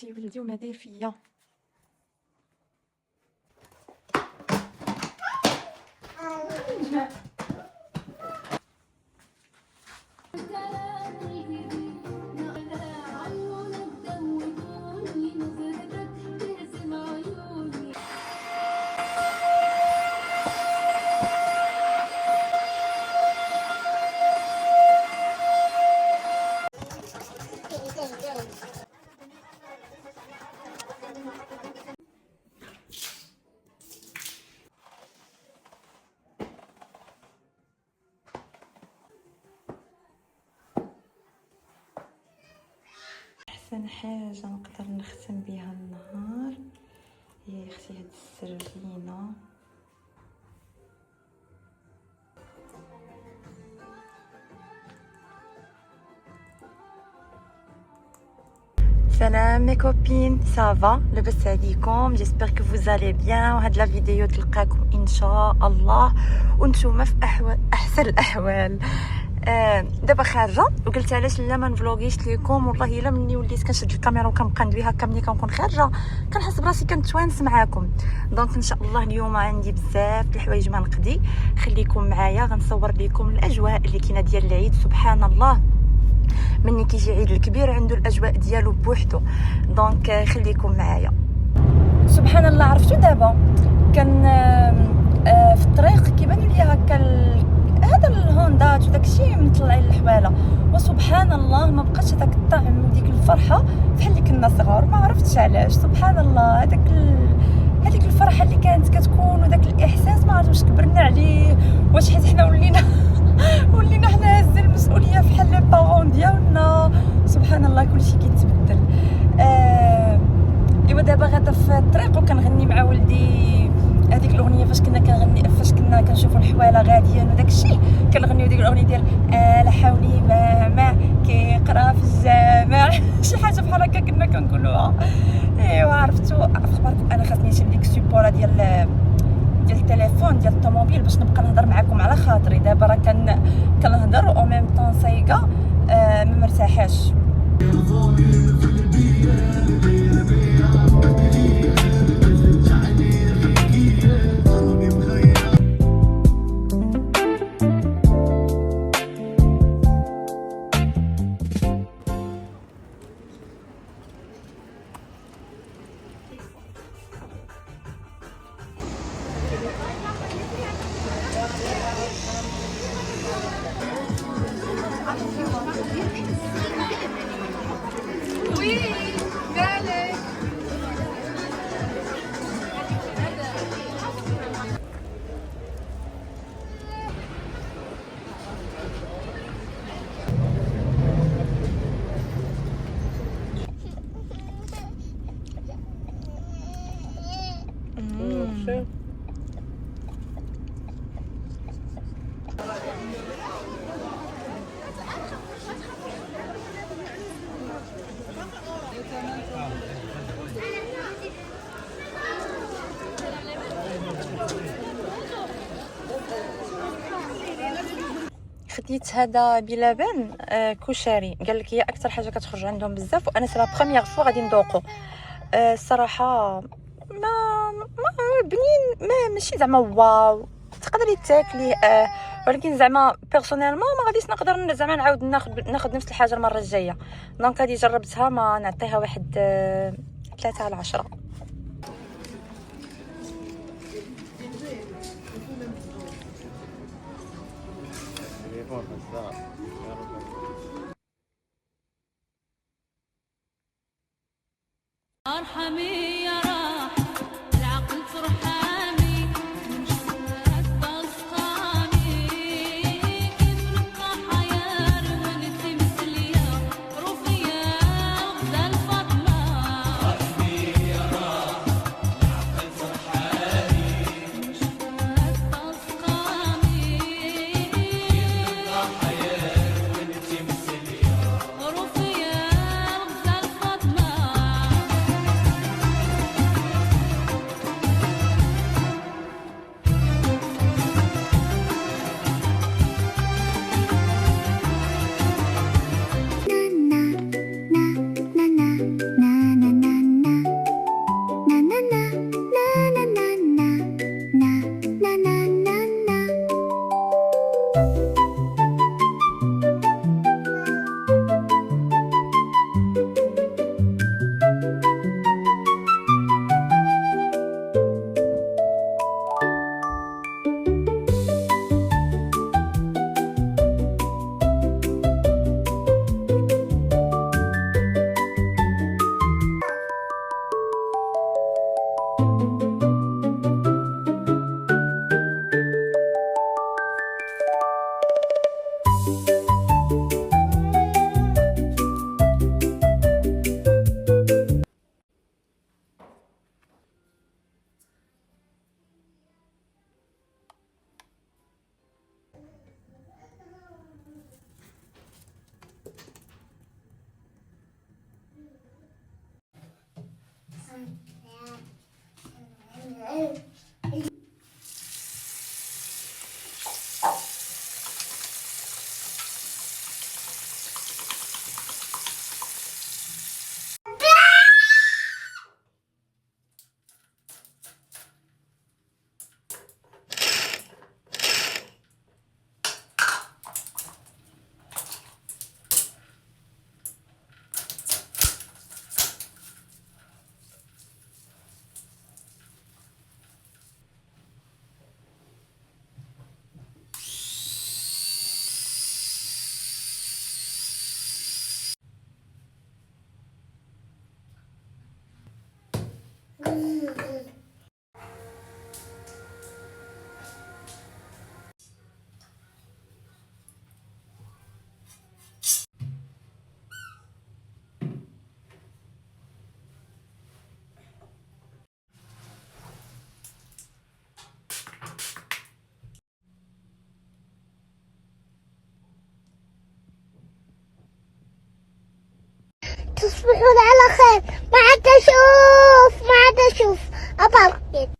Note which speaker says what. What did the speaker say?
Speaker 1: اختي ولدي وما داير فيا. احسن حاجه نقدر نختم بها النهار هي اختي هاد السردينه. Salam mes copines, ça va? لاباس عليكم؟ j'espère que vous allez bien. وهاد لا فيديو تلقاكم ان شاء الله وانتم في احسن الاحوال. دابا خارجه وقلت علاش لا ما نفلوغيش ليكم. والله الا مني وليت كنشد الكاميرا وكنبقى ندوي هكا ملي كنكون خارجه كنحس براسي كنتوانس معاكم. دونك ان شاء الله اليوم عندي بزاف د الحوايج ما نقضي، خليكم معايا غنصور لكم الاجواء اللي كاينه ديال العيد. سبحان الله مني كيجي عيد الكبير عنده الاجواء ديالو بوحدو. دونك خليكم معايا. سبحان الله عرفتوا دابا كان في الطريق كيبان لي هكا هذا الهوندات وداكشي مطلعين الحواله، وسبحان الله ما بقاش هذاك الطعم وديك الفرحه بحال اللي كنا صغار. ما عرفتش علاش، سبحان الله هذيك الفرحه اللي كانت كتكون وداك الاحساس ما عرفتش واش كبرنا عليه، واش حيت حنا ولينا حنا هازين المسؤوليه بحال لي بارون ديالنا. سبحان الله كلشي كيتبدل. ايوا دابا غادا في الطريق وكنغني مع ولدي هذيك الاغنيه فاش كنا كنشوفوا الحواله غاديين وداك الشيء كنغنيو ديك الاغنيه ديال لا حولي ما كيقرا في الجامع شي حاجه بحال هكا كنا كنقولوها. ايوا عرفتوا اخباركم، انا خاصني نشد ديك السيبوره ديال التليفون ديال الطوموبيل باش نبقى نهضر معكم على خاطري. دابا راه كنهضر او ميم طون سايقه ما مرتاحاش. خديت هذا بلبن كشري، قال لك هي اكثر حاجه كتخرج عندهم بزاف، وانا سي لا بروميير فوا غادي ندوقو. الصراحه ما بنين، ما ماشي زعما واو تقدري تاكلي، ولكن زعما بيرسونيلمون ما غاديش نقدر زعما نعاود ناخذ نفس الحاجه المره الجايه. دونك هذه جربتها، ما نعطيها واحد 3 على 10.
Speaker 2: ارحمي يا راح العقل فرحاني من شوات بسخاني كيف نبقى حيار ونتي مسلية رفية غدا الفضلة. ارحمي يا راح العقل فرحاني من شوات بسخاني كيف نبقى حيار ونتي
Speaker 3: تصبحون على خير. ما عاد اشوف ابغى